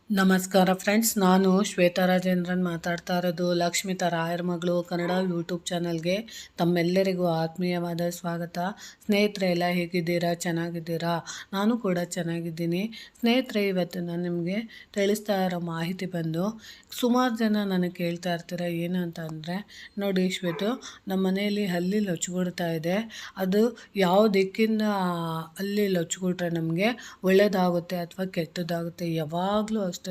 ನಮಸ್ಕಾರ ಫ್ರೆಂಡ್ಸ್, ನಾನು ಶ್ವೇತಾ ರಾಜೇಂದ್ರನ್ ಮಾತಾಡ್ತಾ ಇರೋದು ಲಕ್ಷ್ಮಿತಾ ರಾಯರ ಮಗಳು ಕನ್ನಡ ಯೂಟ್ಯೂಬ್ ಚಾನಲ್ಗೆ ತಮ್ಮೆಲ್ಲರಿಗೂ ಆತ್ಮೀಯವಾದ ಸ್ವಾಗತ. ಸ್ನೇಹಿತರೆ ಎಲ್ಲ ಹೇಗಿದ್ದೀರಾ? ಚೆನ್ನಾಗಿದ್ದೀರಾ? ನಾನು ಕೂಡ ಚೆನ್ನಾಗಿದ್ದೀನಿ. ಸ್ನೇಹಿತರೆ, ಇವತ್ತು ನಾನು ನಿಮಗೆ ತಿಳಿಸ್ತಾ ಇರೋ ಮಾಹಿತಿ ಬಂದು, ಸುಮಾರು ಜನ ನನಗೆ ಕೇಳ್ತಾ ಇರ್ತೀರ ಏನು ಅಂತ ಅಂದರೆ, ನೋಡಿ ಶ್ವೇತು, ನಮ್ಮ ಮನೆಯಲ್ಲಿ ಹಲ್ಲಿ ಲೊಚ್ಚಿಬಿಡ್ತಾ ಇದೆ, ಅದು ಯಾವ ದಿಕ್ಕಿಂದ ಅಲ್ಲಿ ಲೊಚ್ಚಿಬಿಟ್ರೆ ನಮಗೆ ಒಳ್ಳೆಯದಾಗುತ್ತೆ ಅಥವಾ ಕೆಟ್ಟದಾಗುತ್ತೆ? ಯಾವಾಗಲೂ ಅಷ್ಟೇ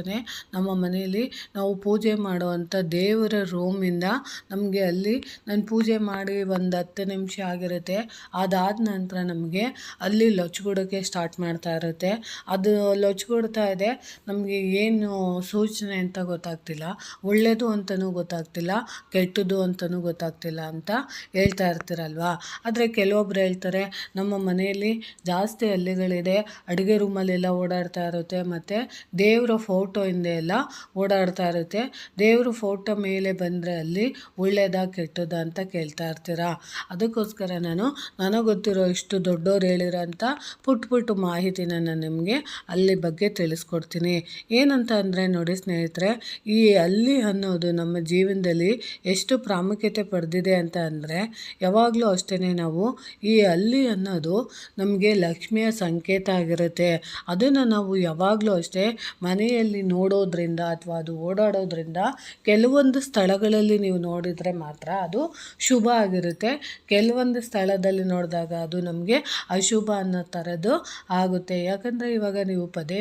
ನಮ್ಮ ಮನೆಯಲ್ಲಿ ನಾವು ಪೂಜೆ ಮಾಡುವಂಥ ದೇವರ ರೂಮಿಂದ ನಮಗೆ ಅಲ್ಲಿ ನಾನು ಪೂಜೆ ಮಾಡಿ ಒಂದು 10 ನಿಮಿಷ ಆಗಿರುತ್ತೆ, ಅದಾದ ನಂತರ ನಮಗೆ ಅಲ್ಲಿ ಲೊಚ್ಚಿಬಿಡೋಕ್ಕೆ ಸ್ಟಾರ್ಟ್ ಮಾಡ್ತಾ ಇರುತ್ತೆ. ಅದು ಲೊಚ್ಚಿಬಿಡ್ತಾ ಇದೆ, ನಮಗೆ ಏನು ಸೂಚನೆ ಅಂತ ಗೊತ್ತಾಗ್ತಿಲ್ಲ, ಒಳ್ಳೆಯದು ಅಂತಲೂ ಗೊತ್ತಾಗ್ತಿಲ್ಲ, ಕೆಟ್ಟದ್ದು ಅಂತಲೂ ಗೊತ್ತಾಗ್ತಿಲ್ಲ ಅಂತ ಹೇಳ್ತಾ ಇರ್ತೀರಲ್ವಾ. ಆದರೆ ಕೆಲವೊಬ್ರು ಹೇಳ್ತಾರೆ, ನಮ್ಮ ಮನೆಯಲ್ಲಿ ಜಾಸ್ತಿ ಹಲ್ಲಿಗಳಿದೆ, ಅಡುಗೆ ರೂಮಲ್ಲೆಲ್ಲ ಓಡಾಡ್ತಾ ಇರುತ್ತೆ, ಮತ್ತು ದೇವರ ಫೋಟೋ ಹಿಂದೆ ಎಲ್ಲ ಓಡಾಡ್ತಾ ಇರುತ್ತೆ, ದೇವ್ರ ಫೋಟೋ ಮೇಲೆ ಬಂದರೆ ಅಲ್ಲಿ ಒಳ್ಳೆಯದಾ ಕೆಟ್ಟದ ಅಂತ ಕೇಳ್ತಾ ಇರ್ತೀರಾ. ಅದಕ್ಕೋಸ್ಕರ ನನಗೆ ಗೊತ್ತಿರೋ ಇಷ್ಟು ದೊಡ್ಡವ್ರು ಹೇಳಿರೋಂಥ ಪುಟ್ಟ ಮಾಹಿತಿನ ನಾನು ನಿಮಗೆ ಅಲ್ಲಿ ಬಗ್ಗೆ ತಿಳಿಸ್ಕೊಡ್ತೀನಿ. ಏನಂತ ಅಂದರೆ, ನೋಡಿ ಸ್ನೇಹಿತರೆ, ಈ ಹಲ್ಲಿ ಅನ್ನೋದು ನಮ್ಮ ಜೀವನದಲ್ಲಿ ಎಷ್ಟು ಪ್ರಾಮುಖ್ಯತೆ ಪಡೆದಿದೆ ಅಂತ ಅಂದರೆ, ಯಾವಾಗಲೂ ಅಷ್ಟೇ ನಾವು ಈ ಹಲ್ಲಿ ಅನ್ನೋದು ನಮಗೆ ಲಕ್ಷ್ಮಿಯ ಸಂಕೇತ ಆಗಿರುತ್ತೆ. ಅದನ್ನು ನಾವು ಯಾವಾಗಲೂ ಅಷ್ಟೇ ಮನೆಯಲ್ಲಿ ನೋಡೋದ್ರಿಂದ ಅಥವಾ ಅದು ಓಡಾಡೋದ್ರಿಂದ ಕೆಲವೊಂದು ಸ್ಥಳಗಳಲ್ಲಿ ನೀವು ನೋಡಿದರೆ ಮಾತ್ರ ಅದು ಶುಭ ಆಗಿರುತ್ತೆ, ಕೆಲವೊಂದು ಸ್ಥಳದಲ್ಲಿ ನೋಡಿದಾಗ ಅದು ನಮಗೆ ಅಶುಭ ಅನ್ನೋ ಥರದ್ದು ಆಗುತ್ತೆ. ಯಾಕಂದರೆ ಇವಾಗ ನೀವು ಪದೇ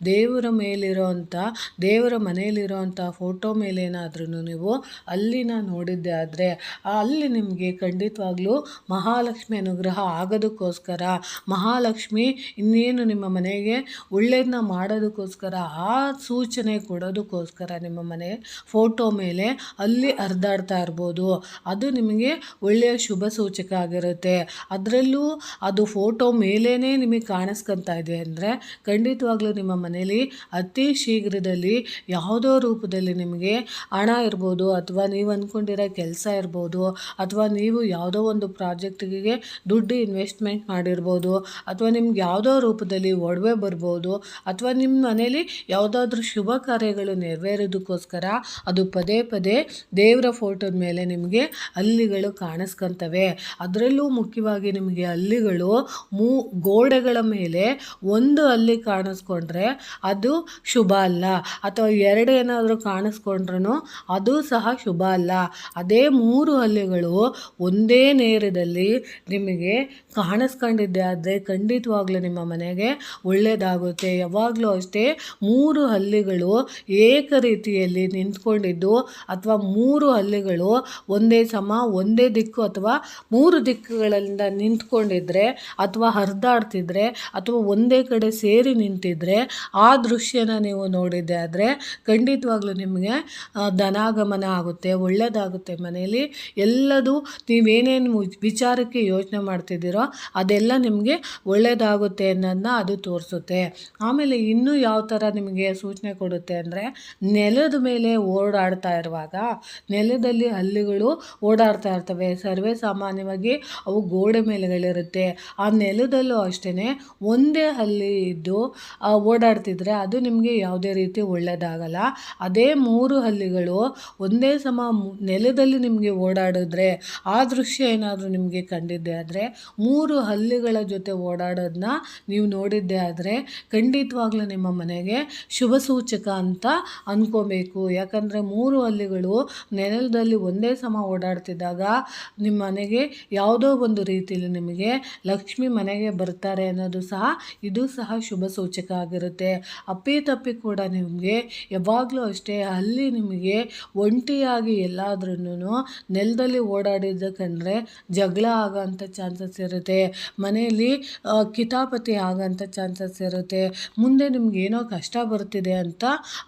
ದೇವರ ಮೇಲಿರೋವಂಥ, ದೇವರ ಮನೆಯಲ್ಲಿರೋವಂಥ ಫೋಟೋ ಮೇಲೇನಾದ್ರೂ ನೀವು ಅಲ್ಲಿನ ನೋಡಿದ್ದೆ ಆದರೆ ಅಲ್ಲಿ ನಿಮಗೆ ಖಂಡಿತವಾಗ್ಲೂ ಮಹಾಲಕ್ಷ್ಮಿ ಅನುಗ್ರಹ ಆಗೋದಕ್ಕೋಸ್ಕರ, ಮಹಾಲಕ್ಷ್ಮಿ ಇನ್ನೇನು ನಿಮ್ಮ ಮನೆಗೆ ಒಳ್ಳೆಯದನ್ನ ಮಾಡೋದಕ್ಕೋಸ್ಕರ, ಆ ಸೂಚನೆ ಕೊಡೋದಕ್ಕೋಸ್ಕರ ನಿಮ್ಮ ಮನೆ ಫೋಟೋ ಮೇಲೆ ಅಲ್ಲಿ ಹರಿದಾಡ್ತಾ ಇರ್ಬೋದು. ಅದು ನಿಮಗೆ ಒಳ್ಳೆಯ ಶುಭ ಸೂಚಕ ಆಗಿರುತ್ತೆ. ಅದರಲ್ಲೂ ಅದು ಫೋಟೋ ಮೇಲೇ ನಿಮಗೆ ಕಾಣಿಸ್ಕೊತಾ ಇದೆ ಅಂದರೆ ಖಂಡಿತವಾಗ್ಲೂ ನಿಮ್ಮ ಮನೇಲಿ ಅತಿ ಶೀಘ್ರದಲ್ಲಿ ಯಾವುದೋ ರೂಪದಲ್ಲಿ ನಿಮಗೆ ಹಣ ಇರ್ಬೋದು, ಅಥವಾ ನೀವು ಅಂದ್ಕೊಂಡಿರೋ ಕೆಲಸ ಇರ್ಬೋದು, ಅಥವಾ ನೀವು ಯಾವುದೋ ಒಂದು ಪ್ರಾಜೆಕ್ಟಿಗೆ ದುಡ್ಡು ಇನ್ವೆಸ್ಟ್ಮೆಂಟ್ ಮಾಡಿರ್ಬೋದು, ಅಥವಾ ನಿಮ್ಗೆ ಯಾವುದೋ ರೂಪದಲ್ಲಿ ಒಡವೆ ಬರ್ಬೋದು, ಅಥವಾ ನಿಮ್ಮ ಮನೇಲಿ ಯಾವುದಾದ್ರೂ ಶುಭ ಕಾರ್ಯಗಳು ನೆರವೇರೋದಕ್ಕೋಸ್ಕರ ಅದು ಪದೇ ದೇವರ ಫೋಟೋದ ಮೇಲೆ ನಿಮಗೆ ಹಲ್ಲಿಗಳು ಕಾಣಿಸ್ಕೊತವೆ. ಅದರಲ್ಲೂ ಮುಖ್ಯವಾಗಿ ನಿಮಗೆ ಹಲ್ಲಿಗಳು ಗೋಡೆಗಳ ಮೇಲೆ ಒಂದು ಹಲ್ಲಿ ಕಾಣಿಸ್ಕೊಂಡ್ರೆ ಅದು ಶುಭ ಅಲ್ಲ, ಅಥವಾ 2 ಏನಾದರೂ ಕಾಣಿಸ್ಕೊಂಡ್ರೂ ಅದು ಸಹ ಶುಭ ಅಲ್ಲ. ಅದೇ 3 ಹಲ್ಲಿಗಳು ಒಂದೇ ನೇರದಲ್ಲಿ ನಿಮಗೆ ಕಾಣಿಸ್ಕೊಂಡಿದ್ದೆ ಆದರೆ ಖಂಡಿತವಾಗ್ಲೂ ನಿಮ್ಮ ಮನೆಗೆ ಒಳ್ಳೆಯದಾಗುತ್ತೆ. ಯಾವಾಗಲೂ ಅಷ್ಟೇ 3 ಹಲ್ಲಿಗಳು ಏಕ ರೀತಿಯಲ್ಲಿ ನಿಂತ್ಕೊಂಡಿದ್ದು, ಅಥವಾ 3 ಹಲ್ಲಿಗಳು ಒಂದೇ ದಿಕ್ಕು ಅಥವಾ 3 ದಿಕ್ಕುಗಳಿಂದ ನಿಂತ್ಕೊಂಡಿದ್ರೆ, ಅಥವಾ ಹರಿದಾಡ್ತಿದ್ರೆ, ಅಥವಾ ಒಂದೇ ಕಡೆ ಸೇರಿ ನಿಂತಿದ್ರೆ, ಆ ದೃಶ್ಯನ ನೀವು ನೋಡಿದ್ದೆ ಆದರೆ ಖಂಡಿತವಾಗ್ಲೂ ನಿಮಗೆ ಧನಾಗಮನ ಆಗುತ್ತೆ, ಒಳ್ಳೆಯದಾಗುತ್ತೆ. ಮನೆಯಲ್ಲಿ ಎಲ್ಲದೂ ನೀವೇನೇನು ವಿಚಾರಕ್ಕೆ ಯೋಚನೆ ಮಾಡ್ತಿದ್ದೀರೋ ಅದೆಲ್ಲ ನಿಮಗೆ ಒಳ್ಳೆಯದಾಗುತ್ತೆ ಅನ್ನೋದನ್ನ ಅದು ತೋರಿಸುತ್ತೆ. ಆಮೇಲೆ ಇನ್ನೂ ಯಾವ ಥರ ನಿಮಗೆ ಸೂಚನೆ ಕೊಡುತ್ತೆ ಅಂದರೆ, ನೆಲದ ಮೇಲೆ ಓಡಾಡ್ತಾ ಇರುವಾಗ ನೆಲದಲ್ಲಿ ಹಲ್ಲಿಗಳು ಓಡಾಡ್ತಾ ಇರ್ತವೆ. ಸರ್ವೇ ಸಾಮಾನ್ಯವಾಗಿ ಅವು ಗೋಡೆ ಮೇಲೆಗಳಿರುತ್ತೆ. ಆ ನೆಲದಲ್ಲೂ ಅಷ್ಟೇ ಒಂದೇ ಹಲ್ಲಿ ಇದ್ದು ಓಡಾಡ್ತಿದ್ರೆ ಅದು ನಿಮಗೆ ಯಾವುದೇ ರೀತಿ ಒಳ್ಳೆಯದಾಗಲ್ಲ. ಅದೇ 3 ಹಲ್ಲಿಗಳು ಒಂದೇ ಸಮ ನೆಲದಲ್ಲಿ ನಿಮಗೆ ಓಡಾಡಿದ್ರೆ, ಆ ದೃಶ್ಯ ಏನಾದರೂ ನಿಮಗೆ ಕಂಡಿದ್ದೆ ಆದರೆ, 3 ಹಲ್ಲಿಗಳ ಜೊತೆ ಓಡಾಡೋದನ್ನ ನೀವು ನೋಡಿದ್ದೆ ಆದರೆ ಖಂಡಿತವಾಗ್ಲೂ ನಿಮ್ಮ ಮನೆಗೆ ಶುಭ ಸೂಚಕ ಅಂತ ಅಂದ್ಕೋಬೇಕು. ಯಾಕಂದರೆ 3 ಹಲ್ಲಿಗಳು ನೆಲದಲ್ಲಿ ಒಂದೇ ಸಮ ಓಡಾಡ್ತಿದ್ದಾಗ ನಿಮ್ಮ ಮನೆಗೆ ಯಾವುದೋ ಒಂದು ರೀತಿಯಲ್ಲಿ ನಿಮಗೆ ಲಕ್ಷ್ಮಿ ಮನೆಗೆ ಬರ್ತಾರೆ ಅನ್ನೋದು ಸಹ, ಇದು ಸಹ ಶುಭ ಸೂಚಕ ಆಗಿರುತ್ತೆ. ಅಪ್ಪಿತಪ್ಪಿ ಕೂಡ ನಿಮಗೆ ಯಾವಾಗಲೂ ಅಷ್ಟೇ ಹಲ್ಲಿ ನಿಮಗೆ ಒಂಟಿಯಾಗಿ ಎಲ್ಲಾದ್ರೂ ನೆಲದಲ್ಲಿ ಓಡಾಡಿದ್ದಕ್ಕಂದರೆ ಜಗಳ ಆಗೋಂಥ ಚಾನ್ಸಸ್ ಇರುತ್ತೆ, ಮನೆಯಲ್ಲಿ ಕಿತಾಪತಿ ಆಗೋಂಥ ಚಾನ್ಸಸ್ ಇರುತ್ತೆ, ಮುಂದೆ ನಿಮ್ಗೇನೋ ಕಷ್ಟ ಬರ್ತಿದೆ ಅಂತ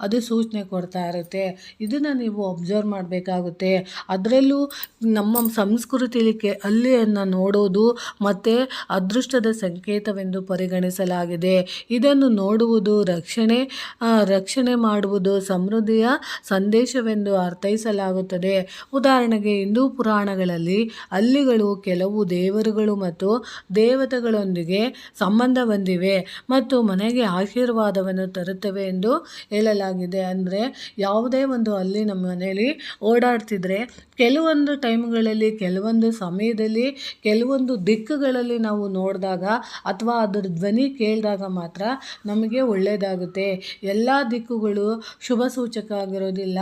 ಅದು ಸೂಚನೆ ಕೊಡ್ತಾ ಇರುತ್ತೆ. ಇದನ್ನು ನೀವು ಅಬ್ಸರ್ವ್ ಮಾಡಬೇಕಾಗುತ್ತೆ. ಅದರಲ್ಲೂ ನಮ್ಮ ಸಂಸ್ಕೃತಿಲಿ ಹಲ್ಲಿಯನ್ನು ನೋಡೋದು ಮತ್ತು ಅದೃಷ್ಟದ ಸಂಕೇತವೆಂದು ಪರಿಗಣಿಸಲಾಗಿದೆ. ಇದನ್ನು ನೋಡುವುದು ರಕ್ಷಣೆ ಮಾಡುವುದು ಸಮೃದ್ಧಿಯ ಸಂದೇಶವೆಂದು ಅರ್ಥೈಸಲಾಗುತ್ತದೆ. ಉದಾಹರಣೆಗೆ ಹಿಂದೂ ಪುರಾಣಗಳಲ್ಲಿ ಹಲ್ಲಿಗಳು ಕೆಲವು ದೇವರುಗಳು ಮತ್ತು ದೇವತೆಗಳೊಂದಿಗೆ ಸಂಬಂಧ ಹೊಂದಿವೆ ಮತ್ತು ಮನೆಗೆ ಆಶೀರ್ವಾದವನ್ನು ತರುತ್ತವೆ ಎಂದು ಹೇಳಲಾಗಿದೆ. ಅಂದರೆ ಯಾವುದೇ ಒಂದು ಹಲ್ಲಿ ನಮ್ಮ ಮನೆಯಲ್ಲಿ ಓಡಾಡ್ತಿದ್ರೆ ಕೆಲವೊಂದು ಟೈಮ್ಗಳಲ್ಲಿ, ಕೆಲವೊಂದು ಸಮಯದಲ್ಲಿ, ಕೆಲವೊಂದು ದಿಕ್ಕುಗಳಲ್ಲಿ ನಾವು ನೋಡಿದಾಗ ಅಥವಾ ಅದರ ಧ್ವನಿ ಕೇಳಿದಾಗ ಮಾತ್ರ ನಮಗೆ ಒಳ್ಳೆಯದಾಗುತ್ತೆ. ಎಲ್ಲ ದಿಕ್ಕುಗಳು ಶುಭ ಸೂಚಕ ಆಗಿರೋದಿಲ್ಲ.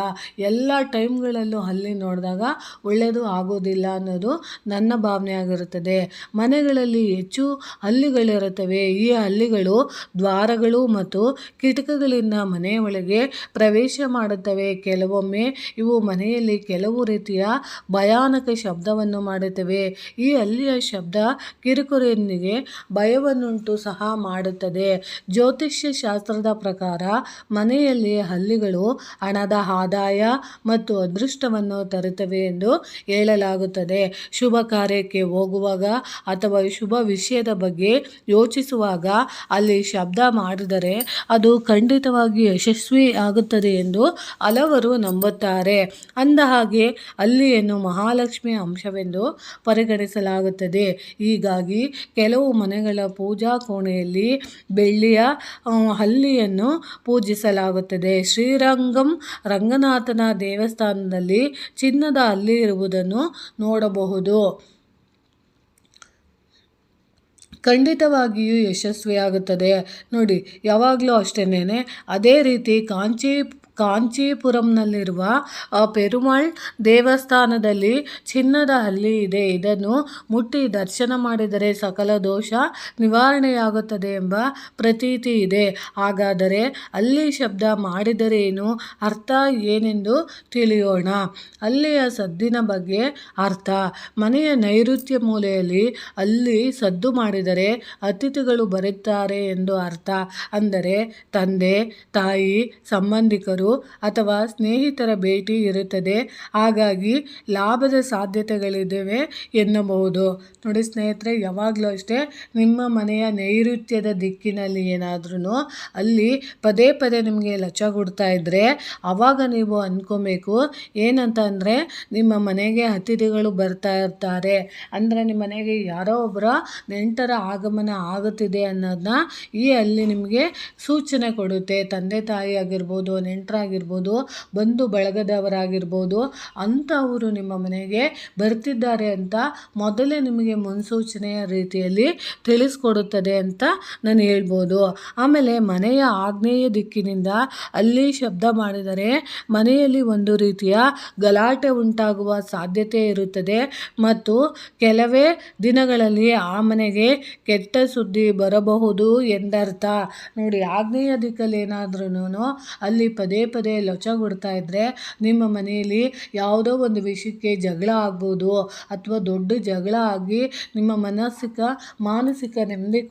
ಎಲ್ಲ ಟೈಮ್ಗಳಲ್ಲೂ ಹಲ್ಲಿ ನೋಡಿದಾಗ ಒಳ್ಳೆಯದು ಆಗೋದಿಲ್ಲ ಅನ್ನೋದು ನನ್ನ ಭಾವನೆ ಆಗಿರುತ್ತದೆ. ಮನೆಗಳಲ್ಲಿ ಹೆಚ್ಚು ಹಲ್ಲಿಗಳಿರುತ್ತವೆ. ಈ ಹಲ್ಲಿಗಳು ದ್ವಾರಗಳು ಮತ್ತು ಕಿಟಕಿಗಳಿಂದ ಮನೆಯ ಒಳಗೆ ಪ್ರವೇಶ ಮಾಡುತ್ತವೆ. ಕೆಲವೊಮ್ಮೆ ಇವು ಮನೆಯಲ್ಲಿ ಕೆಲವು ರೀತಿಯ ಭಯಾನಕ ಶಬ್ದವನ್ನು ಮಾಡುತ್ತವೆ. ಈ ಹಲ್ಲಿಯ ಶಬ್ದ ಕಿರುಕುರಿಯೊಂದಿಗೆ ಭಯವನ್ನುಂಟು ಸಹ ಮಾಡುತ್ತದೆ. ಜ್ಯೋತಿಷ್ಯ ಶಾಸ್ತ್ರದ ಪ್ರಕಾರ ಮನೆಯಲ್ಲಿ ಹಲ್ಲಿಗಳು ಹಣದ ಆದಾಯ ಮತ್ತು ಅದೃಷ್ಟವನ್ನು ತರುತ್ತವೆ ಎಂದು ಹೇಳಲಾಗುತ್ತದೆ. ಶುಭ ಕಾರ್ಯಕ್ಕೆ ಹೋಗುವಾಗ ಅಥವಾ ಶುಭ ವಿಷಯದ ಬಗ್ಗೆ ಯೋಚಿಸುವಾಗ ಅಲ್ಲಿ ಶಬ್ದ ಮಾಡಿದರೆ ಅದು ಖಂಡಿತವಾಗಿ ಯಶಸ್ವಿ ಆಗುತ್ತದೆ ಎಂದು ಹಲವರು ನಂಬುತ್ತಾರೆ. ಅಂದಹಾಗೆ ಹಲ್ಲಿಯನ್ನು ಮಹಾಲಕ್ಷ್ಮಿಯ ಅಂಶವೆಂದು ಪರಿಗಣಿಸಲಾಗುತ್ತದೆ. ಹೀಗಾಗಿ ಕೆಲವು ಮನೆಗಳ ಪೂಜಾ ಕೋಣೆಯಲ್ಲಿ ಬೆಳ್ಳಿಯ ಹಲ್ಲಿಯನ್ನು ಪೂಜಿಸಲಾಗುತ್ತದೆ. ಶ್ರೀರಂಗಂ ರಂಗನಾಥನ ದೇವಸ್ಥಾನದಲ್ಲಿ ಚಿನ್ನದ ಹಲ್ಲಿ ಇರುವುದನ್ನು ನೋಡಬಹುದು. ಖಂಡಿತವಾಗಿಯೂ ಯಶಸ್ವಿಯಾಗುತ್ತದೆ. ನೋಡಿ, ಯಾವಾಗಲೂ ಅಷ್ಟೇನೆ. ಅದೇ ರೀತಿ ಕಾಂಚೀಪುರಂನಲ್ಲಿರುವ ಪೆರುಮಾಳ್ ದೇವಸ್ಥಾನದಲ್ಲಿ ಚಿನ್ನದ ಹಲ್ಲಿ ಇದೆ. ಇದನ್ನು ಮುಟ್ಟಿ ದರ್ಶನ ಮಾಡಿದರೆ ಸಕಲ ದೋಷ ನಿವಾರಣೆಯಾಗುತ್ತದೆ ಎಂಬ ಪ್ರತೀತಿ ಇದೆ. ಹಾಗಾದರೆ ಹಲ್ಲಿ ಶಬ್ದ ಮಾಡಿದರೇನು, ಅರ್ಥ ಏನೆಂದು ತಿಳಿಯೋಣ. ಹಲ್ಲಿಯ ಸದ್ದಿನ ಬಗ್ಗೆ ಅರ್ಥ. ಮನೆಯ ನೈಋತ್ಯ ಮೂಲೆಯಲ್ಲಿ ಹಲ್ಲಿ ಸದ್ದು ಮಾಡಿದರೆ ಅತಿಥಿಗಳು ಬರುತ್ತಾರೆ ಎಂದು ಅರ್ಥ. ಅಂದರೆ ತಂದೆ, ತಾಯಿ, ಸಂಬಂಧಿಕರು ಅಥವಾ ಸ್ನೇಹಿತರ ಭೇಟಿ ಇರುತ್ತದೆ. ಹಾಗಾಗಿ ಲಾಭದ ಸಾಧ್ಯತೆಗಳಿವೆ ಎನ್ನಬಹುದು. ನೋಡಿ ಸ್ನೇಹಿತರೆ, ಯಾವಾಗಲೂ ಅಷ್ಟೇ ನಿಮ್ಮ ಮನೆಯ ನೈಋತ್ಯದ ದಿಕ್ಕಿನಲ್ಲಿ ಏನಾದ್ರೂ ಅಲ್ಲಿ ಪದೇ ಪದೇ ನಿಮಗೆ ಲಚಗುಡ್ತಾ ಇದ್ದರೆ ಆವಾಗ ನೀವು ಅಂದ್ಕೊಬೇಕು ಏನಂತ ಅಂದರೆ ನಿಮ್ಮ ಮನೆಗೆ ಅತಿಥಿಗಳು ಬರ್ತಾ ಇರ್ತಾರೆ, ಅಂದರೆ ನಿಮ್ಮ ಮನೆಗೆ ಯಾರೋ ಒಬ್ಬರ ನೆಂಟರ ಆಗಮನ ಆಗುತ್ತಿದೆ ಅನ್ನೋದನ್ನ ಈ ಹಲ್ಲಿ ನಿಮಗೆ ಸೂಚನೆ ಕೊಡುತ್ತೆ. ತಂದೆ ತಾಯಿ ಆಗಿರ್ಬೋದು, ನೆಂಟರಾಗಿರ್ಬೋದು, ಬಂಧು ಬಳಗದವರಾಗಿರ್ಬೋದು, ಅಂಥವರು ನಿಮ್ಮ ಮನೆಗೆ ಬರ್ತಿದ್ದಾರೆ ಅಂತ ಮೊದಲೇ ನಿಮಗೆ ಮುನ್ಸೂಚನೆಯ ರೀತಿಯಲ್ಲಿ ತಿಳಿಸ್ಕೊಡುತ್ತದೆ ಅಂತ ನಾನು ಹೇಳ್ಬೋದು. ಆಮೇಲೆ ಮನೆಯ ಆಗ್ನೇಯ ದಿಕ್ಕಿನಿಂದ ಅಲ್ಲಿ ಶಬ್ದ ಮಾಡಿದರೆ ಮನೆಯಲ್ಲಿ ಒಂದು ರೀತಿಯ ಗಲಾಟೆ ಉಂಟಾಗುವ ಸಾಧ್ಯತೆ ಇರುತ್ತದೆ ಮತ್ತು ಕೆಲವೇ ದಿನಗಳಲ್ಲಿ ಆ ಮನೆಗೆ ಕೆಟ್ಟ ಸುದ್ದಿ ಬರಬಹುದು ಎಂದರ್ಥ. ನೋಡಿ, ಆಗ್ನೇಯ ದಿಕ್ಕಲ್ಲಿ ಏನಾದ್ರೂ ಅಲ್ಲಿ ಪದೇ ಪದೇ ಲೊಚಗುಡ್ತಾ ಇದ್ದರೆ ನಿಮ್ಮ ಮನೆಯಲ್ಲಿ ಯಾವುದೋ ಒಂದು ವಿಷಯಕ್ಕೆ ಜಗಳ ಆಗ್ಬೋದು ಅಥವಾ ದೊಡ್ಡ ಜಗಳ ಆಗಿ ನಿಮ್ಮ ಮಾನಸಿಕ ನೆಮ್ಮದಿ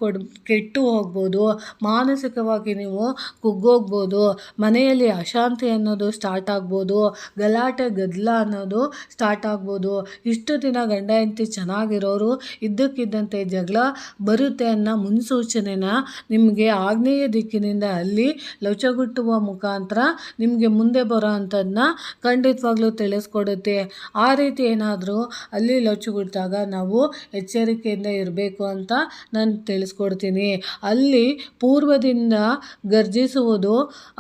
ಕೆಟ್ಟು ಹೋಗ್ಬೋದು. ಮಾನಸಿಕವಾಗಿ ನೀವು ಕುಗ್ಗೋಗ್ಬೋದು. ಮನೆಯಲ್ಲಿ ಅಶಾಂತಿ ಅನ್ನೋದು ಸ್ಟಾರ್ಟ್ ಆಗ್ಬೋದು. ಗಲಾಟೆ ಗದ್ದಲ ಅನ್ನೋದು ಸ್ಟಾರ್ಟ್ ಆಗ್ಬೋದು. ಇಷ್ಟು ದಿನ ಗಂಡ ಹೆಂಡತಿ ಚೆನ್ನಾಗಿರೋರು ಇದ್ದಕ್ಕಿದ್ದಂತೆ ಜಗಳ ಬರುತ್ತೆ ಅನ್ನೋ ಮುನ್ಸೂಚನೆನ ನಿಮಗೆ ಆಗ್ನೇಯ ದಿಕ್ಕಿನಿಂದ ಅಲ್ಲಿ ಲೊಚಗುಟ್ಟುವ ಮುಖಾಂತರ ನಿಮಗೆ ಮುಂದೆ ಬರೋ ಅಂಥದ್ದನ್ನ ಖಂಡಿತವಾಗ್ಲೂ ತಿಳಿಸ್ಕೊಡುತ್ತೆ. ಆ ರೀತಿ ಏನಾದರೂ ಅಲ್ಲಿ ಲೊಚಗುಟ್ಟಾಗ ನಾವು ಎಚ್ಚರಿಕೆಯಿಂದ ಇರಬೇಕು ಅಂತ ನಾನು ತಿಳಿಸ್ಕೊಡ್ತೀನಿ. ಅಲ್ಲಿ ಪೂರ್ವದಿಂದ ಗರ್ಜಿಸುವುದು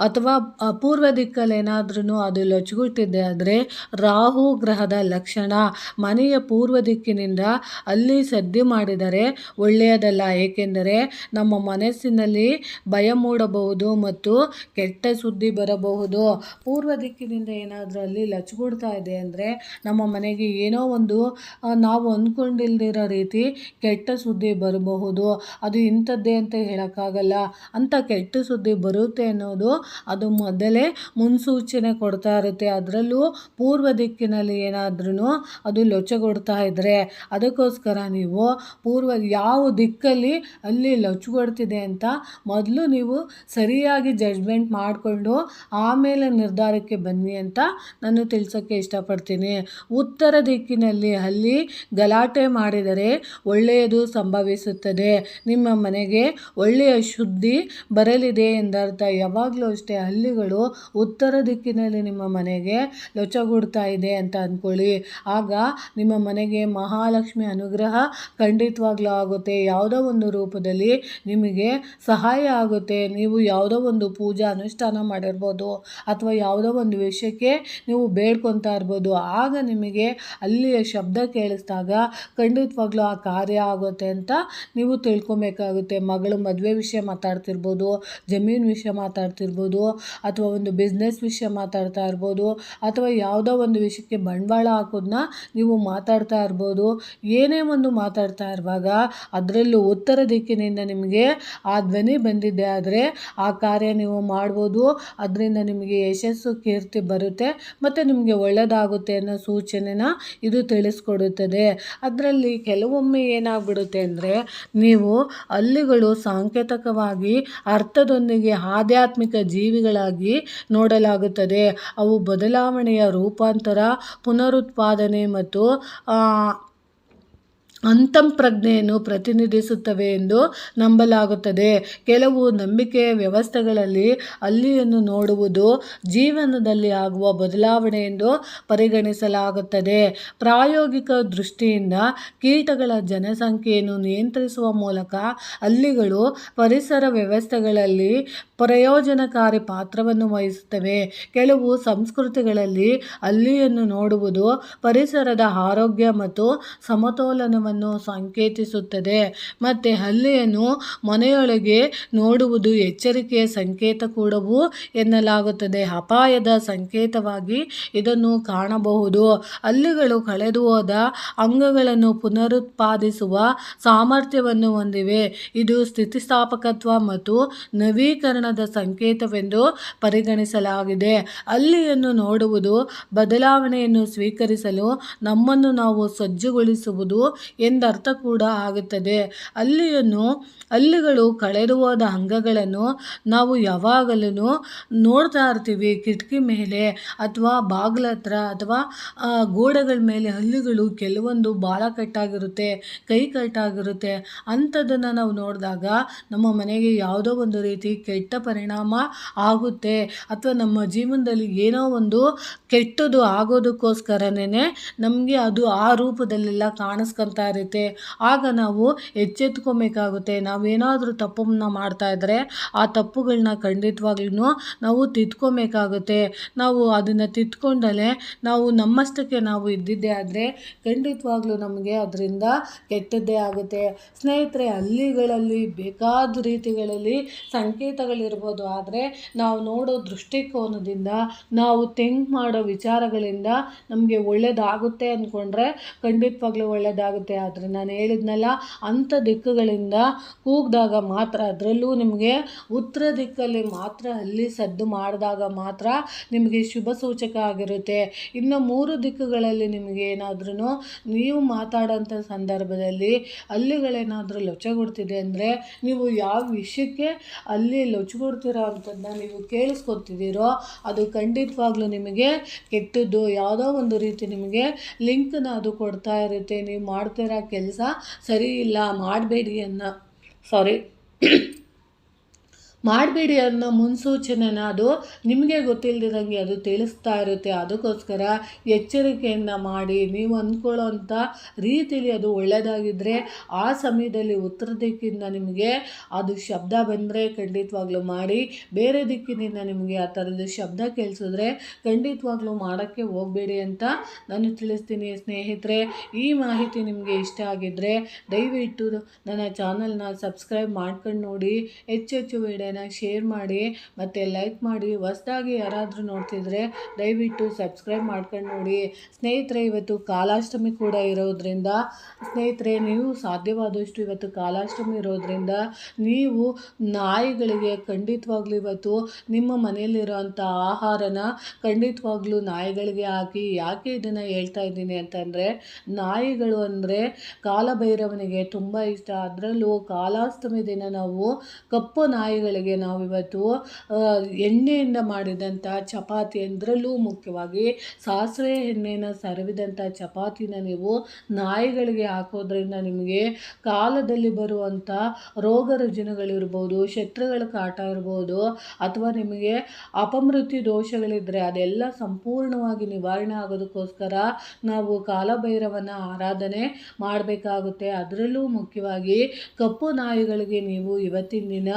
ಅಥವಾ ಅಪೂರ್ವ ದಿಕ್ಕಲ್ಲಿ ಏನಾದ್ರೂ ಅದು ಲೊಚಗುಟ್ಟಿದೆ ಆದರೆ ರಾಹು ಗ್ರಹದ ಲಕ್ಷಣ. ಮನೆಯ ಪೂರ್ವ ದಿಕ್ಕಿನಿಂದ ಅಲ್ಲಿ ಸದ್ದು ಮಾಡಿದರೆ ಒಳ್ಳೆಯದಲ್ಲ. ಏಕೆಂದರೆ ನಮ್ಮ ಮನಸ್ಸಿನಲ್ಲಿ ಭಯ ಮೂಡಬಹುದು ಮತ್ತು ಕೆಟ್ಟ ಸುದ್ದಿ ಬರಬಹುದು. ಬರಬಹುದು. ಪೂರ್ವ ದಿಕ್ಕಿನಿಂದ ಏನಾದರೂ ಅಲ್ಲಿ ಲಚ್ಗುಡ್ತಾ ಇದೆ ಅಂದರೆ ನಮ್ಮ ಮನೆಗೆ ಏನೋ ಒಂದು ನಾವು ಅಂದ್ಕೊಂಡಿಲ್ದಿರೋ ರೀತಿ ಕೆಟ್ಟ ಸುದ್ದಿ ಬರಬಹುದು. ಅದು ಇಂಥದ್ದೇ ಅಂತ ಹೇಳೋಕ್ಕಾಗಲ್ಲ. ಅಂಥ ಕೆಟ್ಟ ಸುದ್ದಿ ಬರುತ್ತೆ ಅನ್ನೋದು ಅದು ಮೊದಲೇ ಮುನ್ಸೂಚನೆ ಕೊಡ್ತಾ ಇರುತ್ತೆ. ಅದರಲ್ಲೂ ಪೂರ್ವ ದಿಕ್ಕಿನಲ್ಲಿ ಏನಾದ್ರೂ ಅದು ಲೊಚ್ಚಗೊಡ್ತಾ ಇದ್ದರೆ ಅದಕ್ಕೋಸ್ಕರ ನೀವು ಯಾವ ದಿಕ್ಕಲ್ಲಿ ಅಲ್ಲಿ ಲೊಚ್ಚಗೊಡ್ತಿದೆ ಅಂತ ಮೊದಲು ನೀವು ಸರಿಯಾಗಿ ಜಡ್ಜ್ಮೆಂಟ್ ಮಾಡಿಕೊಂಡು ಆಮೇಲೆ ನಿರ್ಧಾರಕ್ಕೆ ಬನ್ನಿ ಅಂತ ನಾನು ತಿಳಿಸೋಕ್ಕೆ ಇಷ್ಟಪಡ್ತೀನಿ. ಉತ್ತರ ದಿಕ್ಕಿನಲ್ಲಿ ಅಲ್ಲಿ ಗಲಾಟೆ ಮಾಡಿದರೆ ಒಳ್ಳೆಯದು ಸಂಭವಿಸುತ್ತದೆ. ನಿಮ್ಮ ಮನೆಗೆ ಒಳ್ಳೆಯ ಸುದ್ದಿ ಬರಲಿದೆ ಎಂದರ್ಥ. ಯಾವಾಗಲೂ ಅಷ್ಟೇ ಹಳ್ಳಿಗಳು ಉತ್ತರ ದಿಕ್ಕಿನಲ್ಲಿ ನಿಮ್ಮ ಮನೆಗೆ ಲೊಚ್ಚಗುಡ್ತಾ ಇದೆ ಅಂತ ಅಂದ್ಕೊಳ್ಳಿ. ಆಗ ನಿಮ್ಮ ಮನೆಗೆ ಮಹಾಲಕ್ಷ್ಮಿ ಅನುಗ್ರಹ ಖಂಡಿತವಾಗ್ಲೂ ಆಗುತ್ತೆ. ಯಾವುದೋ ಒಂದು ರೂಪದಲ್ಲಿ ನಿಮಗೆ ಸಹಾಯ ಆಗುತ್ತೆ. ನೀವು ಯಾವುದೋ ಒಂದು ಪೂಜಾ ಅನುಷ್ಠಾನ ಮಾಡಿರ್ಬೋದು ಅಥವಾ ಯಾವುದೋ ಒಂದು ವಿಷಯಕ್ಕೆ ನೀವು ಬೇಡ್ಕೊತಾ ಇರ್ಬೋದು. ಆಗ ನಿಮಗೆ ಅಲ್ಲಿಯ ಶಬ್ದ ಕೇಳಿಸಿದಾಗ ಖಂಡಿತವಾಗ್ಲೂ ಆ ಕಾರ್ಯ ಆಗುತ್ತೆ ಅಂತ ನೀವು ತಿಳ್ಕೊಬೇಕಾಗುತ್ತೆ. ಮಗಳು ಮದುವೆ ವಿಷಯ ಮಾತಾಡ್ತಿರ್ಬೋದು, ಜಮೀನು ವಿಷಯ ಮಾತಾಡ್ತಿರ್ಬೋದು, ಅಥವಾ ಒಂದು ಬಿಸ್ನೆಸ್ ವಿಷಯ ಮಾತಾಡ್ತಾ ಇರ್ಬೋದು, ಅಥವಾ ಯಾವುದೋ ಒಂದು ವಿಷಯಕ್ಕೆ ಬಂಡವಾಳ ಹಾಕೋದನ್ನ ನೀವು ಮಾತಾಡ್ತಾ ಇರ್ಬೋದು. ಏನೇ ಒಂದು ಮಾತಾಡ್ತಾ ಇರುವಾಗ ಅದರಲ್ಲೂ ಉತ್ತರ ದಿಕ್ಕಿನಿಂದ ನಿಮಗೆ ಆ ಧ್ವನಿ ಬಂದಿದ್ದೆ ಆದರೆ ಆ ಕಾರ್ಯ ನೀವು ಮಾಡ್ಬೋದು. ಅದರಿಂದ ನಿಮಗೆ ಯಶಸ್ಸು ಕೀರ್ತಿ ಬರುತ್ತೆ ಮತ್ತು ನಿಮಗೆ ಒಳ್ಳೆಯದಾಗುತ್ತೆ ಅನ್ನೋ ಸೂಚನೆನ ಇದು ತಿಳಿಸ್ಕೊಡುತ್ತದೆ. ಅದರಲ್ಲಿ ಕೆಲವೊಮ್ಮೆ ಏನಾಗ್ಬಿಡುತ್ತೆ ಅಂದರೆ ನೀವು ಹಳ್ಳಿಗಳು ಸಾಂಕೇತಿಕವಾಗಿ ಅರ್ಥದೊಂದಿಗೆ ಆಧ್ಯಾತ್ಮಿಕ ಜೀವಿಗಳಾಗಿ ನೋಡಲಾಗುತ್ತದೆ. ಅವು ಬದಲಾವಣೆಯ ರೂಪಾಂತರ, ಪುನರುತ್ಪಾದನೆ ಮತ್ತು ಅಂತಃಪ್ರಜ್ಞೆಯನ್ನು ಪ್ರತಿನಿಧಿಸುತ್ತವೆ ಎಂದು ನಂಬಲಾಗುತ್ತದೆ. ಕೆಲವು ನಂಬಿಕೆಯ ವ್ಯವಸ್ಥೆಗಳಲ್ಲಿ ಹಳ್ಳಿಯನ್ನು ನೋಡುವುದು ಜೀವನದಲ್ಲಿ ಆಗುವ ಬದಲಾವಣೆ ಎಂದು ಪರಿಗಣಿಸಲಾಗುತ್ತದೆ. ಪ್ರಾಯೋಗಿಕ ದೃಷ್ಟಿಯಿಂದ ಕೀಟಗಳ ಜನಸಂಖ್ಯೆಯನ್ನು ನಿಯಂತ್ರಿಸುವ ಮೂಲಕ ಹಳ್ಳಿಗಳು ಪರಿಸರ ವ್ಯವಸ್ಥೆಗಳಲ್ಲಿ ಪ್ರಯೋಜನಕಾರಿ ಪಾತ್ರವನ್ನು ವಹಿಸುತ್ತವೆ. ಕೆಲವು ಸಂಸ್ಕೃತಿಗಳಲ್ಲಿ ಹಳ್ಳಿಯನ್ನು ನೋಡುವುದು ಪರಿಸರದ ಆರೋಗ್ಯ ಮತ್ತು ಸಮತೋಲನವನ್ನು ಸಂಕೇತಿಸುತ್ತದೆ. ಮತ್ತು ಹಳ್ಳಿಯನ್ನು ಮನೆಯೊಳಗೆ ನೋಡುವುದು ಎಚ್ಚರಿಕೆಯ ಸಂಕೇತ ಕೂಡವೂ ಎನ್ನಲಾಗುತ್ತದೆ. ಅಪಾಯದ ಸಂಕೇತವಾಗಿ ಇದನ್ನು ಕಾಣಬಹುದು. ಹಳ್ಳಿಗಳು ಕಳೆದು ಹೋದ ಅಂಗಗಳನ್ನು ಪುನರುತ್ಪಾದಿಸುವ ಸಾಮರ್ಥ್ಯವನ್ನು ಹೊಂದಿವೆ. ಇದು ಸ್ಥಿತಿಸ್ಥಾಪಕತ್ವ ಮತ್ತು ನವೀಕರಣದ ಸಂಕೇತವೆಂದು ಪರಿಗಣಿಸಲಾಗಿದೆ. ಹಳ್ಳಿಯನ್ನು ನೋಡುವುದು ಬದಲಾವಣೆಯನ್ನು ಸ್ವೀಕರಿಸಲು ನಮ್ಮನ್ನು ನಾವು ಸಜ್ಜುಗೊಳಿಸುವುದು ಎಂದರ್ಥ ಕೂಡ ಆಗುತ್ತದೆ. ಹಳ್ಳಿಗಳು ಕಳೆದು ಹೋದ ಅಂಗಗಳನ್ನು ನಾವು ಯಾವಾಗಲೂ ನೋಡ್ತಾ ಇರ್ತೀವಿ. ಕಿಟಕಿ ಮೇಲೆ ಅಥವಾ ಬಾಗಿಲ ಹತ್ರ ಅಥವಾ ಗೋಡೆಗಳ ಮೇಲೆ ಹಳ್ಳಿಗಳು ಕೆಲವೊಂದು ಬಾಲ ಕಟ್ಟಾಗಿರುತ್ತೆ, ಕೈ ಕಟ್ಟಾಗಿರುತ್ತೆ. ಅಂಥದ್ದನ್ನು ನಾವು ನೋಡಿದಾಗ ನಮ್ಮ ಮನೆಗೆ ಯಾವುದೋ ಒಂದು ರೀತಿ ಕೆಟ್ಟ ಪರಿಣಾಮ ಆಗುತ್ತೆ ಅಥವಾ ನಮ್ಮ ಜೀವನದಲ್ಲಿ ಏನೋ ಒಂದು ಕೆಟ್ಟದ್ದು ಆಗೋದಕ್ಕೋಸ್ಕರನೇ ನಮಗೆ ಅದು ಆ ರೂಪದಲ್ಲೆಲ್ಲ ಕಾಣಿಸ್ಕೊತಾ ಇರುತ್ತೆ. ಆಗ ನಾವು ಎಚ್ಚೆತ್ಕೊಬೇಕಾಗುತ್ತೆ. ನಾವೇನಾದರೂ ತಪ್ಪನ್ನು ಮಾಡ್ತಾ ಇದ್ದರೆ ಆ ತಪ್ಪುಗಳನ್ನ ಖಂಡಿತವಾಗ್ಲೂ ನಾವು ತಿದ್ಕೊಬೇಕಾಗುತ್ತೆ. ನಾವು ಅದನ್ನು ತಿದ್ಕೊಂಡಲೇ ನಾವು ನಮ್ಮಷ್ಟಕ್ಕೆ ನಾವು ಇದ್ದಿದ್ದೇ ಆದರೆ ಖಂಡಿತವಾಗ್ಲೂ ನಮಗೆ ಅದರಿಂದ ಕೆಟ್ಟದ್ದೇ ಆಗುತ್ತೆ. ಸ್ನೇಹಿತರೆ, ಹಳ್ಳಿಗಳಲ್ಲಿ ಬೇಕಾದ ರೀತಿಗಳಲ್ಲಿ ಸಂಕೇತಗಳಿರ್ಬೋದು. ಆದರೆ ನಾವು ನೋಡೋ ದೃಷ್ಟಿಕೋನದಿಂದ, ನಾವು ಥಿಂಕ್ ಮಾಡೋ ವಿಚಾರಗಳಿಂದ ನಮಗೆ ಒಳ್ಳೆಯದಾಗುತ್ತೆ ಅಂದ್ಕೊಂಡ್ರೆ ಖಂಡಿತವಾಗ್ಲೂ ಒಳ್ಳೆಯದಾಗುತ್ತೆ. ಆದರೆ ನಾನು ಹೇಳಿದ್ನಲ್ಲ, ಅಂಥ ದಿಕ್ಕುಗಳಿಂದ ಕೂಗಿದಾಗ ಮಾತ್ರ, ಅದರಲ್ಲೂ ನಿಮಗೆ ಉತ್ತರ ದಿಕ್ಕಲ್ಲಿ ಮಾತ್ರ ಅಲ್ಲಿ ಸದ್ದು ಮಾಡಿದಾಗ ಮಾತ್ರ ನಿಮಗೆ ಶುಭ ಸೂಚಕ ಆಗಿರುತ್ತೆ. ಇನ್ನು 3 ದಿಕ್ಕುಗಳಲ್ಲಿ ನಿಮಗೆ ಏನಾದ್ರೂ ನೀವು ಮಾತಾಡೋಂಥ ಸಂದರ್ಭದಲ್ಲಿ ಹಳ್ಳಿಗಳೇನಾದರೂ ಲೊಚ್ಚಗುಡ್ತಿದೆ ಅಂದರೆ ನೀವು ಯಾವ ವಿಷಯಕ್ಕೆ ಅಲ್ಲಿ ಲೊಚ್ಚಗುಡ್ತಿರೋ ಅಂಥದ್ದನ್ನ ನೀವು ಕೇಳಿಸ್ಕೊತಿದ್ದೀರೋ ಅದು ಖಂಡಿತವಾಗ್ಲೂ ನಿಮಗೆ ಕೆಟ್ಟದ್ದು. ಯಾವುದೋ ಒಂದು ರೀತಿ ನಿಮಗೆ ಲಿಂಕ್ನ ಅದು ಕೊಡ್ತಾ ಇರುತ್ತೆ. ನೀವು ಮಾಡ್ತಿರೋ ಕೆಲಸ ಸರಿ ಇಲ್ಲ, ಮಾಡಬೇಡಿ ಅನ್ನೋ ಮುನ್ಸೂಚನೆನ ಅದು ನಿಮಗೆ ಗೊತ್ತಿಲ್ಲದಿರಂಗೆ ಅದು ತಿಳಿಸ್ತಾ ಇರುತ್ತೆ. ಅದಕ್ಕೋಸ್ಕರ ಎಚ್ಚರಿಕೆಯಿಂದ ಮಾಡಿ. ನೀವು ಅಂದ್ಕೊಳ್ಳೋಂಥ ರೀತಿಯಲ್ಲಿ ಅದು ಒಳ್ಳೆಯದಾಗಿದ್ದರೆ ಆ ಸಮಯದಲ್ಲಿ ಉತ್ತರ ದಿಕ್ಕಿಂದ ನಿಮಗೆ ಅದು ಶಬ್ದ ಬಂದರೆ ಖಂಡಿತವಾಗ್ಲೂ ಮಾಡಿ. ಬೇರೆ ದಿಕ್ಕಿನಿಂದ ನಿಮಗೆ ಆ ಥರದ ಶಬ್ದ ಕೇಳಿಸಿದ್ರೆ ಖಂಡಿತವಾಗ್ಲೂ ಮಾಡೋಕ್ಕೆ ಹೋಗಬೇಡಿ ಅಂತ ನಾನು ತಿಳಿಸ್ತೀನಿ. ಸ್ನೇಹಿತರೆ, ಈ ಮಾಹಿತಿ ನಿಮಗೆ ಇಷ್ಟ ಆಗಿದ್ದರೆ ದಯವಿಟ್ಟು ನನ್ನ ಚಾನಲ್ನ ಸಬ್ಸ್ಕ್ರೈಬ್ ಮಾಡ್ಕೊಂಡು ನೋಡಿ. ಹೆಚ್ಚೆಚ್ಚು ವಿಡಿಯೋನ ವಿಡಿಯೋನ ಶೇರ್ ಮಾಡಿ ಮತ್ತು ಲೈಕ್ ಮಾಡಿ. ಹೊಸದಾಗಿ ಯಾರಾದರೂ ನೋಡ್ತಿದ್ರೆ ದಯವಿಟ್ಟು ಸಬ್ಸ್ಕ್ರೈಬ್ ಮಾಡ್ಕೊಂಡು ನೋಡಿ. ಸ್ನೇಹಿತರೆ, ಇವತ್ತು ಕಾಲಾಷ್ಟಮಿ ಕೂಡ ಇರೋದ್ರಿಂದ ಸ್ನೇಹಿತರೆ, ನೀವು ಸಾಧ್ಯವಾದಷ್ಟು ಇವತ್ತು ಕಾಲಾಷ್ಟಮಿ ಇರೋದ್ರಿಂದ ನೀವು ನಾಯಿಗಳಿಗೆ ಖಂಡಿತವಾಗ್ಲೂ ಇವತ್ತು ನಿಮ್ಮ ಮನೆಯಲ್ಲಿರೋಂಥ ಆಹಾರನ ಖಂಡಿತವಾಗ್ಲೂ ನಾಯಿಗಳಿಗೆ ಹಾಕಿ. ಯಾಕೆ ಇದನ್ನು ಹೇಳ್ತಾ ಇದ್ದೀನಿ ಅಂತಂದರೆ, ನಾಯಿಗಳು ಅಂದರೆ ಕಾಲಭೈರವನಿಗೆ ತುಂಬ ಇಷ್ಟ. ಅದರಲ್ಲೂ ಕಾಲಾಷ್ಟಮಿ ದಿನ ನಾವು ಕಪ್ಪು ನಾಯಿಗಳಿಗೆ ನಾವಿವತ್ತು ಎಣ್ಣೆಯಿಂದ ಮಾಡಿದಂಥ ಚಪಾತಿ, ಅದರಲ್ಲೂ ಮುಖ್ಯವಾಗಿ ಸಾಸಿವೆ ಎಣ್ಣೆನ ಸರವಿದಂಥ ಚಪಾತಿನ ನೀವು ನಾಯಿಗಳಿಗೆ ಹಾಕೋದ್ರಿಂದ ನಿಮಗೆ ಕಾಲದಲ್ಲಿ ಬರುವಂಥ ರೋಗ ರುಜಿನಗಳಿರ್ಬೋದು, ಶತ್ರುಗಳ ಕಾಟ ಇರ್ಬೋದು, ಅಥವಾ ನಿಮಗೆ ಅಪಮೃತ್ಯು ದೋಷಗಳಿದ್ದರೆ ಅದೆಲ್ಲ ಸಂಪೂರ್ಣವಾಗಿ ನಿವಾರಣೆ ಆಗೋದಕ್ಕೋಸ್ಕರ ನಾವು ಕಾಲಭೈರವನ ಆರಾಧನೆ ಮಾಡಬೇಕಾಗುತ್ತೆ. ಅದರಲ್ಲೂ ಮುಖ್ಯವಾಗಿ ಕಪ್ಪು ನಾಯಿಗಳಿಗೆ ನೀವು ಇವತ್ತಿನ ದಿನ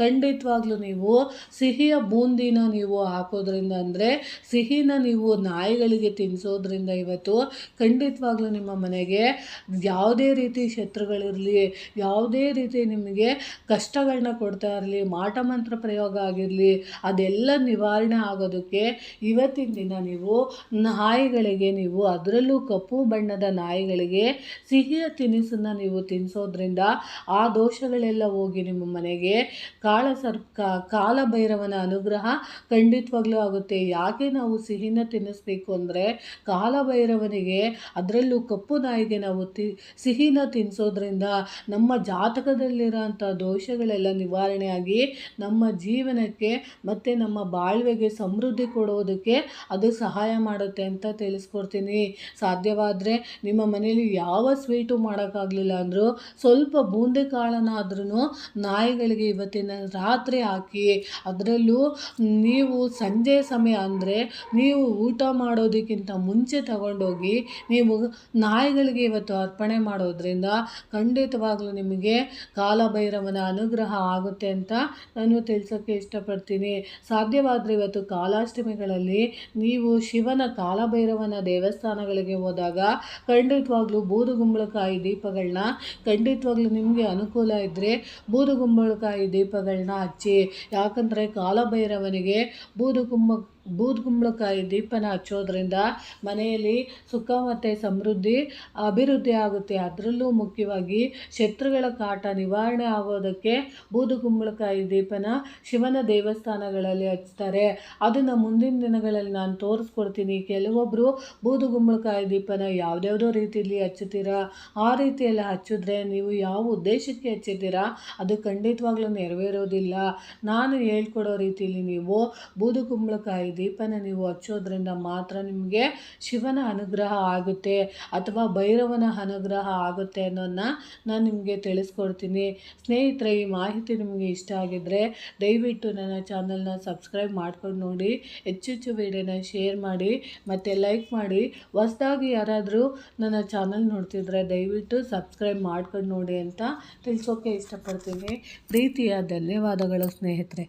ಖಂಡಿತವಾಗ್ಲೂ ನೀವು ಸಿಹಿಯ ಬೂಂದಿನ ನೀವು ಹಾಕೋದ್ರಿಂದ, ಅಂದರೆ ಸಿಹಿನ ನೀವು ನಾಯಿಗಳಿಗೆ ತಿನ್ನಿಸೋದ್ರಿಂದ ಇವತ್ತು ಖಂಡಿತವಾಗ್ಲೂ ನಿಮ್ಮ ಮನೆಗೆ ಯಾವುದೇ ರೀತಿ ಶತ್ರುಗಳಿರಲಿ, ಯಾವುದೇ ರೀತಿ ನಿಮಗೆ ಕಷ್ಟಗಳನ್ನ ಕೊಡ್ತಾ ಇರಲಿ, ಮಾಟ ಮಂತ್ರ ಪ್ರಯೋಗ ಆಗಿರಲಿ, ಅದೆಲ್ಲ ನಿವಾರಣೆ ಆಗೋದಕ್ಕೆ ಇವತ್ತಿನ ದಿನ ನೀವು ನಾಯಿಗಳಿಗೆ ನೀವು ಅದರಲ್ಲೂ ಕಪ್ಪು ಬಣ್ಣದ ನಾಯಿಗಳಿಗೆ ಸಿಹಿಯ ತಿನಿಸನ್ನು ನೀವು ತಿನ್ನಿಸೋದ್ರಿಂದ ಆ ದೋಷಗಳೆಲ್ಲ ಹೋಗಿ ನಿಮ್ಮ ಮನೆಗೆ ಕಾಲಭೈರವನ ಅನುಗ್ರಹ ಖಂಡಿತವಾಗ್ಲೂ ಆಗುತ್ತೆ. ಯಾಕೆ ನಾವು ಸಿಹಿನ ತಿನ್ನಿಸ್ಬೇಕು ಅಂದರೆ, ಕಾಲಭೈರವನಿಗೆ ಅದರಲ್ಲೂ ಕಪ್ಪು ನಾಯಿಗೆ ನಾವು ಸಿಹಿನ ತಿನ್ನಿಸೋದ್ರಿಂದ ನಮ್ಮ ಜಾತಕದಲ್ಲಿರೋಂಥ ದೋಷಗಳೆಲ್ಲ ನಿವಾರಣೆಯಾಗಿ ನಮ್ಮ ಜೀವನಕ್ಕೆ ಮತ್ತು ನಮ್ಮ ಬಾಳ್ವೆಗೆ ಸಮೃದ್ಧಿ ಕೊಡೋದಕ್ಕೆ ಅದು ಸಹಾಯ ಮಾಡುತ್ತೆ ಅಂತ ತಿಳಿಸ್ಕೊಡ್ತೀನಿ. ಸಾಧ್ಯವಾದರೆ ನಿಮ್ಮ ಮನೇಲಿ ಯಾವ ಸ್ವೀಟು ಮಾಡೋಕ್ಕಾಗಲಿಲ್ಲ ಅಂದರೂ ಸ್ವಲ್ಪ ಬೂಂದಿ ಕಾಳನ್ನಾದ್ರೂ ನಾಯಿಗಳಿಗೆ ಇವತ್ತಿನ ರಾತ್ರಿ ಹಾಕಿ. ಅದರಲ್ಲೂ ನೀವು ಸಂಜೆ ಸಮಯ ಅಂದರೆ ನೀವು ಊಟ ಮಾಡೋದಕ್ಕಿಂತ ಮುಂಚೆ ತಗೊಂಡೋಗಿ ನೀವು ನಾಯಿಗಳಿಗೆ ಇವತ್ತು ಅರ್ಪಣೆ ಮಾಡೋದ್ರಿಂದ ಖಂಡಿತವಾಗ್ಲೂ ನಿಮಗೆ ಕಾಲಭೈರವನ ಅನುಗ್ರಹ ಆಗುತ್ತೆ ಅಂತ ನಾನು ತಿಳಿಸೋಕ್ಕೆ ಇಷ್ಟಪಡ್ತೀನಿ. ಸಾಧ್ಯವಾದರೆ ಇವತ್ತು ಕಾಲಾಷ್ಟಮಿಗಳಲ್ಲಿ ನೀವು ಶಿವನ ಕಾಲಭೈರವನ ದೇವಸ್ಥಾನಗಳಿಗೆ ಹೋದಾಗ ಖಂಡಿತವಾಗ್ಲೂ ಬೂದುಗುಂಬಳಕಾಯಿ ದೀಪಗಳನ್ನ ಖಂಡಿತವಾಗ್ಲೂ ನಿಮಗೆ ಅನುಕೂಲ ಇದ್ದರೆ ಬೂದುಗುಂಬಳಕಾಯಿ ದೀಪಗಳನ್ನ ಹಚ್ಚಿ. ಯಾಕಂದರೆ ಕಾಲಭೈರವನಿಗೆ ಬೂದುಗುಂಬಳಕಾಯಿ ದೀಪನ ಹಚ್ಚೋದ್ರಿಂದ ಮನೆಯಲ್ಲಿ ಸುಖ ಮತ್ತು ಸಮೃದ್ಧಿ ಅಭಿವೃದ್ಧಿ ಆಗುತ್ತೆ. ಅದರಲ್ಲೂ ಮುಖ್ಯವಾಗಿ ಶತ್ರುಗಳ ಕಾಟ ನಿವಾರಣೆ ಆಗೋದಕ್ಕೆ ಬೂದುಗುಂಬಳಕಾಯಿ ದೀಪನ ಶಿವನ ದೇವಸ್ಥಾನಗಳಲ್ಲಿ ಹಚ್ತಾರೆ. ಅದನ್ನು ಮುಂದಿನ ದಿನಗಳಲ್ಲಿ ನಾನು ತೋರಿಸ್ಕೊಡ್ತೀನಿ. ಕೆಲವೊಬ್ಬರು ಬೂದುಗುಂಬಳಕಾಯಿ ದೀಪನ ಯಾವುದ್ಯಾವುದೋ ರೀತಿಯಲ್ಲಿ ಹಚ್ಚುತ್ತೀರಾ. ಆ ರೀತಿಯೆಲ್ಲ ಹಚ್ಚಿದ್ರೆ ನೀವು ಯಾವ ಉದ್ದೇಶಕ್ಕೆ ಹಚ್ಚಿದ್ದೀರಾ ಅದು ಖಂಡಿತವಾಗ್ಲೂ ನೆರವೇರೋದಿಲ್ಲ. ನಾನು ಹೇಳ್ಕೊಡೋ ರೀತಿಯಲ್ಲಿ ನೀವು ಬೂದುಗುಂಬಳಕಾಯಿ ದೀಪನ ನೀವು ಹಚ್ಚೋದ್ರಿಂದ ಮಾತ್ರ ನಿಮಗೆ ಶಿವನ ಅನುಗ್ರಹ ಆಗುತ್ತೆ ಅಥವಾ ಭೈರವನ ಅನುಗ್ರಹ ಆಗುತ್ತೆ ಅನ್ನೋದನ್ನ ನಾನು ನಿಮಗೆ ತಿಳಿಸ್ಕೊಡ್ತೀನಿ. ಸ್ನೇಹಿತರೆ, ಈ ಮಾಹಿತಿ ನಿಮಗೆ ಇಷ್ಟ ಆಗಿದ್ದರೆ ದಯವಿಟ್ಟು ನನ್ನ ಚಾನಲ್ನ ಸಬ್ಸ್ಕ್ರೈಬ್ ಮಾಡ್ಕೊಂಡು ನೋಡಿ. ಹೆಚ್ಚೆಚ್ಚು ವಿಡಿಯೋನ ಶೇರ್ ಮಾಡಿ ಮತ್ತು ಲೈಕ್ ಮಾಡಿ. ಹೊಸದಾಗಿ ಯಾರಾದರೂ ನನ್ನ ಚಾನಲ್ ನೋಡ್ತಿದ್ರೆ ದಯವಿಟ್ಟು ಸಬ್ಸ್ಕ್ರೈಬ್ ಮಾಡ್ಕೊಂಡು ನೋಡಿ ಅಂತ ತಿಳಿಸೋಕ್ಕೆ ಇಷ್ಟಪಡ್ತೀನಿ. ಪ್ರೀತಿಯ ಧನ್ಯವಾದಗಳು ಸ್ನೇಹಿತರೆ.